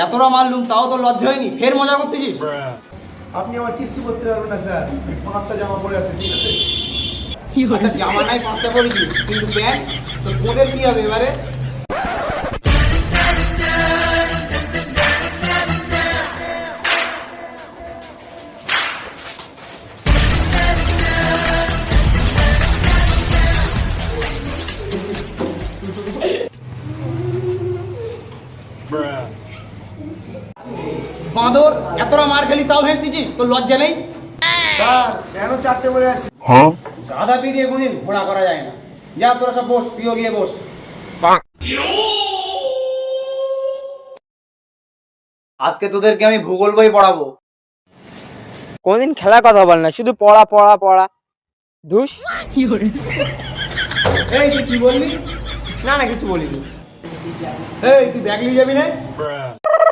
এতটা মারলুম তাও তো লজ্জা হয়নি, ফের মজা করতেছিস? আপনি আমার কিস্তি করতে পারবেন না স্যার, 5টা জামা পড়ে আছে, ঠিক আছে? আচ্ছা জামা নাই 5টা পরেছি, কিন্তু প্যান্ট তোর বোনের কি হবে এবারে? বাঁদর, এতটা মার খেলি তাও হেসতেছিস? তোর লজ্জা নেই? স্যার কেন 4টে পড়ে আছে? গাধা পিটিয়ে কোনদিন ঘোড়া করা যায় না। যা তোরা সব বস, তুইও গিয়ে বস। আজকে তোদেরকে আমি ভূগোল বই পড়াবো। কোনদিন খেলার কথা বল না, শুধু পড়া পড়া পড়া। ধুস। এই তুই কি বললি? না না, কিছু বলিনি। এই তুই ব্যাগ নিয়ে যাবি না?